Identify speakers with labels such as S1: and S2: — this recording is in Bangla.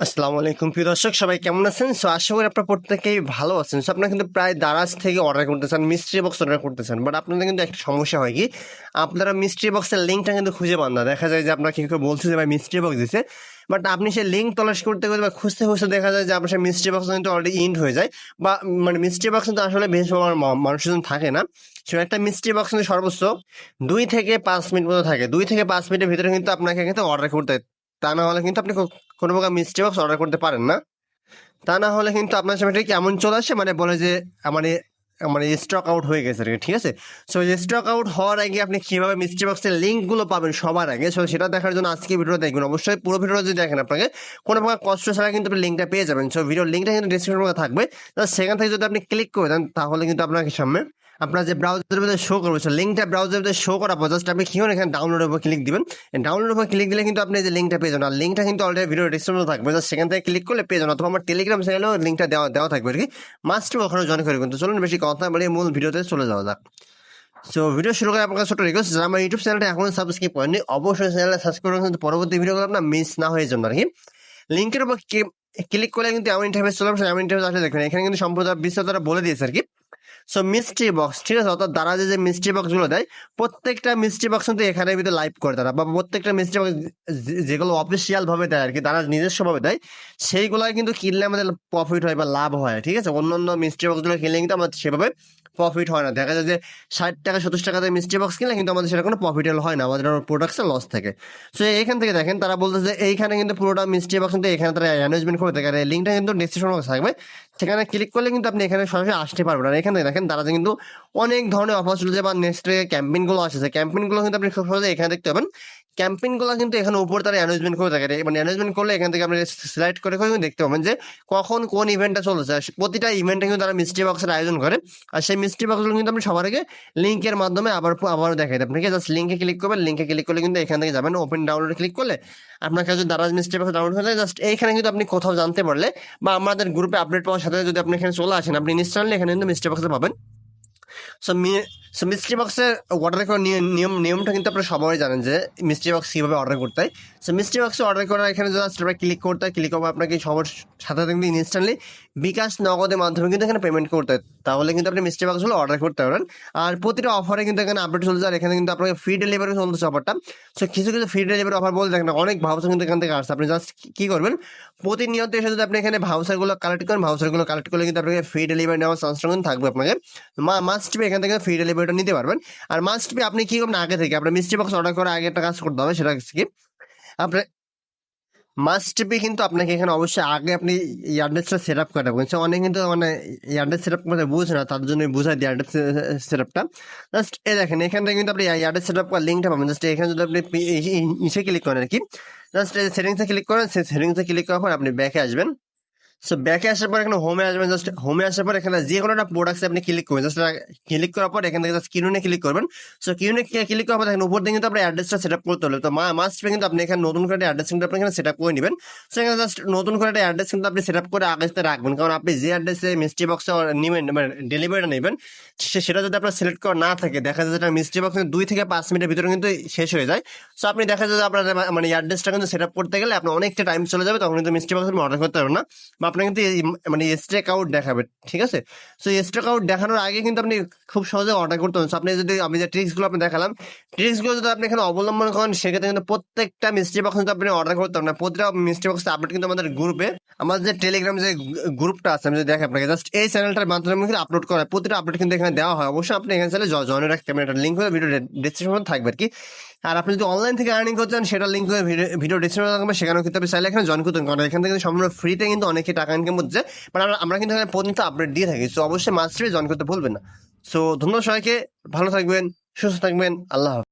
S1: আসসালামু আলাইকুম প্রিয় দর্শক, সবাই কেমন আছেন? সো আশা করি আপনারা প্রত্যেকেই ভালো আছেন। সো আপনারা কিন্তু প্রায় দারাজ থেকে অর্ডার করতেছেন, মিস্ট্রি বক্স অর্ডার করতেছেন, বাট আপনাদের কিন্তু একটা সমস্যা হয় কি, আপনারা মিস্ট্রি বক্সের লিঙ্কটা কিন্তু খুঁজে পান না। দেখা যায় যে আপনার কেউ বলছে যে ভাই মিস্ট্রি বক্স দিছে, বাট আপনি সেই লিঙ্ক তলাশ করতে করতে বা খুঁজতে খুঁজতে দেখা যায় যে আপনার সেই মিস্ট্রি বক্স কিন্তু অলরেডি ইন্ড হয়ে যায়, বা মানে মিস্ট্রি বক্স কিন্তু আসলে বেশ মানুষজন থাকে না। সো একটা মিস্ট্রি বক্স কিন্তু সর্বোচ্চ 2 থেকে 5 মিনিট মতো থাকে। 2 থেকে 5 মিনিটের ভিতরে কিন্তু আপনাকে কিন্তু অর্ডার করতে হয়। তা না হলে কিন্তু আপনি কোনো প্রকার মিস্ট্রি বক্স অর্ডার করতে পারেন না। তা না হলে কিন্তু আপনার সামনে ঠিক কেমন চলে আসে, মানে বলে যে মানে মানে স্টক আউট হয়ে গেছে আর কি, ঠিক আছে? সো স্টক আউট হওয়ার আগে আপনি কিভাবে মিস্ট্রি বক্সের লিঙ্কগুলো পাবেন সবার আগে, সো সেটা দেখার জন্য আজকে ভিডিওটা দেখবেন। অবশ্যই পুরো ভিডিওটা যদি দেখেন আপনাকে কোনো প্রকার কষ্ট ছাড়া কিন্তু আপনি লিঙ্কটা পেয়ে যাবেন। সো ভিডিওর লিঙ্কটা কিন্তু ডিসক্রিপশন বক্সে থাকবে, সেখান থেকে যদি আপনি ক্লিক করে দেন তাহলে কিন্তু আপনার সামনে আপনার যে ব্রাউজারের মধ্যে শো করবে, সো লিঙ্কটা ব্রাউজারের মধ্যে শো করার পর জাস্ট আপনি কি করেন, এখানে ডাউনলোডের উপর ক্লিক দিবেন। ডাউনলোডের উপর ক্লিক দিলে কিন্তু আপনি যে লিঙ্কটা পেয়ে যাবেন, আর লিঙ্কটা কিন্তু অলরেডি ভিডিও ডিসক্রিপশনে থাকবে, জাস্ট সেখান থেকে ক্লিক করলে পেয়ে যাবেন, অথবা আমার টেলিগ্রাম চ্যানেলেও লিঙ্কটা দেওয়া দেওয়া থাকবে আর কি। মাস্ট ওখানে জয়েন করে। কিন্তু চলুন বেশি কথা বলে মূল ভিডিওতে চলে যাওয়া যাক। সো ভিডিও শুরু করে আপনার ছোট রিকোয়েস্ট, যারা আমার ইউটিউব চ্যানেলটা এখনো সাবস্ক্রাইব করেননি অবশ্যই চ্যানেলটা সাবস্ক্রাইব করে পরবর্তী ভিডিওগুলো আপনার মিস না হয়ে যাবে আর কি। লিঙ্কের উপর ক্লিক করলে কিন্তু এমন ইন্টারফেস চলে আসবে, এমন ইন্টারফেস আসলে দেখবেন এখানে কিন্তু সম্পূর্ণ বিস্তারিত তারা বলে দিয়েছে আর কি। সো মিস্ট্রি বক্স, ঠিক আছে, অর্থাৎ তারা যে মিস্ট্রি বক্সগুলো দেয় প্রত্যেকটা মিস্ট্রি বক্স কিন্তু এখানে ভিতরে লাইভ করে তারা, বা প্রত্যেকটা মিস্ট্রি বক্স যেগুলো অফিসিয়াল ভাবে দেয় আর কি, তারা নিজস্ব ভাবে দেয়, সেইগুলাই কিন্তু কিনলে আমাদের প্রফিট হয় বা লাভ হয়, ঠিক আছে? অন্যান্য মিস্ট্রি বক্সগুলো কিনলে কিন্তু আমাদের সেভাবে প্রফিট হয় না। দেখা যায় যে 60 টাকা 70 টাকাতে মিস্ট্রি বক্স কিনলে কিন্তু আমাদের সেটা কোনো প্রফিটেবল হয় না, আমাদের প্রোডাক্টসে লস থাকে। সো এইখান থেকে দেখেন তারা বলতেছে এইখানে কিন্তু পুরোটা মিস্ট্রি বক্স কিন্তু এখানে তারা অ্যারেঞ্জমেন্ট করে থাকে, আর এই লিঙ্কটা কিন্তু ডিসক্রিপশন বক্সে থাকবে, সেখানে ক্লিক করলে কিন্তু আপনি এখানে সরাসরি আসতে পারবেন। আর এখানে দেখেন তারা কিন্তু অনেক ধরনের অফার চলছে, বা নেক্সট ক্যাম্পেইন গুলো আসছে, ক্যাম্পেইন গুলো কিন্তু আপনি খুব সহজে এখানে দেখতে পাবেন। ক্যাম্পেইন গুলো কিন্তু এখানে উপরে তারা অ্যারেঞ্জমেন্ট করে থাকে, মানে অ্যারেঞ্জমেন্ট করলে এখান থেকে আপনি সিলেক্ট করে করে দেখতে পাবেন যে কখন কোন ইভেন্টটা চলছে। আর প্রতিটা ইভেন্টে কিন্তু তারা মিস্ট্রি বক্সের আয়োজন করে, আর সেই মিস্ট্রি বক্সগুলো কিন্তু আপনি সবার আগে লিঙ্কের মাধ্যমে আবার দেখাই দেয় আপনাকে। জাস্ট লিঙ্কে ক্লিক করবেন, লিঙ্কে ক্লিক করলে কিন্তু এখান থেকে যাবেন, ওপেন ডাউনলোড ক্লিক করলে আপনার কাছে দারাজ মিস্ট্রি বক্স ডাউনলোড হয়ে যায়। জাস্ট এইখানে কিন্তু আপনি কোথাও জানতে পারলে বা আমাদের গ্রুপে আপডেট পাওয়ার সাথে যদি আপনি এখানে চলে আসেন, আপনি ইনস্ট্যান্টলি এখানে কিন্তু মিস্ট্রি বক্সে পাবেন। সো মিস্ট্রি বক্সের অর্ডার করার নিয়মটা কিন্তু আপনারা সবাই জানেন যে মিস্ট্রি বক্স কীভাবে অর্ডার করতে হয়। সো মিস্ট্রি বক্সে অর্ডার করার এখানে জাস্ট আপনারা ক্লিক করতে হয়, ক্লিক করবো আপনাকে সবার সাথে কিন্তু ইনস্ট্যান্টলি বিকাশ নগদের মাধ্যমে কিন্তু এখানে পেমেন্ট করতে হয়, তাহলে কিন্তু আপনি মিস্ট্রি বক্সগুলো অর্ডার করতে পারেন। আর প্রতিটা অফারে কিন্তু এখানে আপডেট চলছে, আর এখানে কিন্তু আপনাকে ফ্রি ডেলিভারি চলতেছে অফারটা। সো কিছু কিছু ফ্রি ডেলিভারি অফার বলে দেখেন অনেক ভাউচার কিন্তু এখান থেকে আসছে। আপনি জাস্ট কি করবেন, প্রতিনিয়ত এসে যদি আপনি এখানে ভাউচারগুলো কালেক্ট করেন, ভাউচারগুলো কালেক্ট করলে কিন্তু আপনাকে ফ্রি ডেলিভারি নেওয়ার চান্সটা কিন্তু থাকবে আপনাকে। মাস্ট বি এখান থেকে ফ্রি ডেলিভারিটা নিতে পারবেন। আর মাস্ট বি আপনি কি করবেন, আগে থেকে আপনার মিস্ট্রি বক্স অর্ডার করার আগে একটা কাজ করতে হবে, সেটা কি আপনার মাস্ট বি কিন্তু আপনাকে এখানে অবশ্যই আগে আপনি এই অ্যাড্রেসটা সেট আপ করে রাখবেন। অনেক কিন্তু মানে এই অ্যাড্রেস সেট আপ করতে বুঝে না, তার জন্য বুঝাই দিই অ্যাড্রেস সেট আপটা। জাস্ট এই দেখেন এখান থেকে কিন্তু আপনি এই অ্যাড্রেস সেট আপ করার লিঙ্কটা পাবেন। জাস্ট এখানে যদি আপনি ইসে ক্লিক করেন আর কি, জাস্ট সেটিংসে ক্লিক করেন, সেটিংসে ক্লিক করার পর আপনি ব্যাকে আসবেন। সো ব্যাকে আসার পর এখানে হোমে আসবেন, জাস্ট হোমে আসার পর এখানে যে কোনো একটা প্রোডাক্টে আপনি ক্লিক করবেন। জাস্ট ক্লিক করার পর এখান থেকে জাস্ট কিনুনে ক্লিক করবেন। সো কিনুনে ক্লিক করার পর দেখেন উপর দিকে কিন্তু আপনার অ্যাড্রেসটা সেট আপ করতে হলে তো মাস্ট কিন্তু আপনি এখানে নতুন করে একটা অ্যাড্রেস কিন্তু আপনি এখানে সেট আপ করে নেবেন। সো এখানে জাস্ট নতুন করে একটা অ্যাড্রেস কিন্তু আপনি সেট আপ করে আগে থেকে রাখবেন, কারণ আপনি যে অ্যাড্রেসে মিস্ট্রি বক্সে নেবেন মানে ডেলিভারিটা নেবেন, সেটা যদি আপনার সিলেক্ট করা না থাকে, দেখা যায় যেটা মিস্ট্রি বক্স 2 থেকে 5 মিনিটের ভিতরে কিন্তু শেষ হয়ে যায়। সো আপনি দেখা যায় যে আপনার মানে অ্যাড্রেসটা কিন্তু সেট আপ করতে গেলে আপনার অনেকটা টাইম চলে যাবে, তখন কিন্তু মিস্ট্রি বক্স আপনি অর্ডার করতে পারবেন না, বা আপনার কিন্তু মানে স্ট্রেক আউট দেখাবে, ঠিক আছে? সো স্ট্রেক আউট দেখানোর আগে কিন্তু আপনি খুব সহজে অর্ডার করতে পারেন। আপনি যদি আমি যে ট্রিক্সগুলো আপনি দেখালাম, ট্রিক্সগুলো যদি আপনি এখানে অবলম্বন করেন, সেক্ষেত্রে কিন্তু প্রত্যেকটা মিস্ট্রি বক্স কিন্তু আপনি অর্ডার করতে পারেন না। প্রতিটা মিস্ট্রি বক্স আপডেট কিন্তু আমাদের গ্রুপে, আমাদের যে টেলিগ্রাম যে গ্রুপটা আছে, আমি যদি দেখি আপনাকে জাস্ট এই চ্যানেলটার মাধ্যমে কিন্তু আপলোড করা হয়, প্রতিটা আপডেট কিন্তু এখানে দেওয়া হয়। অবশ্যই আপনি এখানে চাইলে জয়েন রাখতে পারেন, একটা লিঙ্ক হয়ে ভিডিও ডিসক্রিপশনে থাকবে আর কি। আর আপনি যদি অনলাইন থেকে আর্নিং করতে চান, সেটা লিঙ্ক ভিডিও ডিসক্রিপশনে থাকবে, সেখানেও কিন্তু আপনি চাইলে এখানে জয়েন করতে পারেন, কারণ এখান থেকে সম্পূর্ণ ফ্রিতে কিন্তু অনেকে টাকা ইনকাম করছে। বাট আমরা কিন্তু এখানে পর্যন্ত আপডেট দিয়ে থাকি। সো অবশ্যই মাস্ট জয়েন করতে ভুলবেন না। সো ধন্যবাদ সবাইকে, ভালো থাকবেন, সুস্থ থাকবেন, আল্লাহ হাফেজ।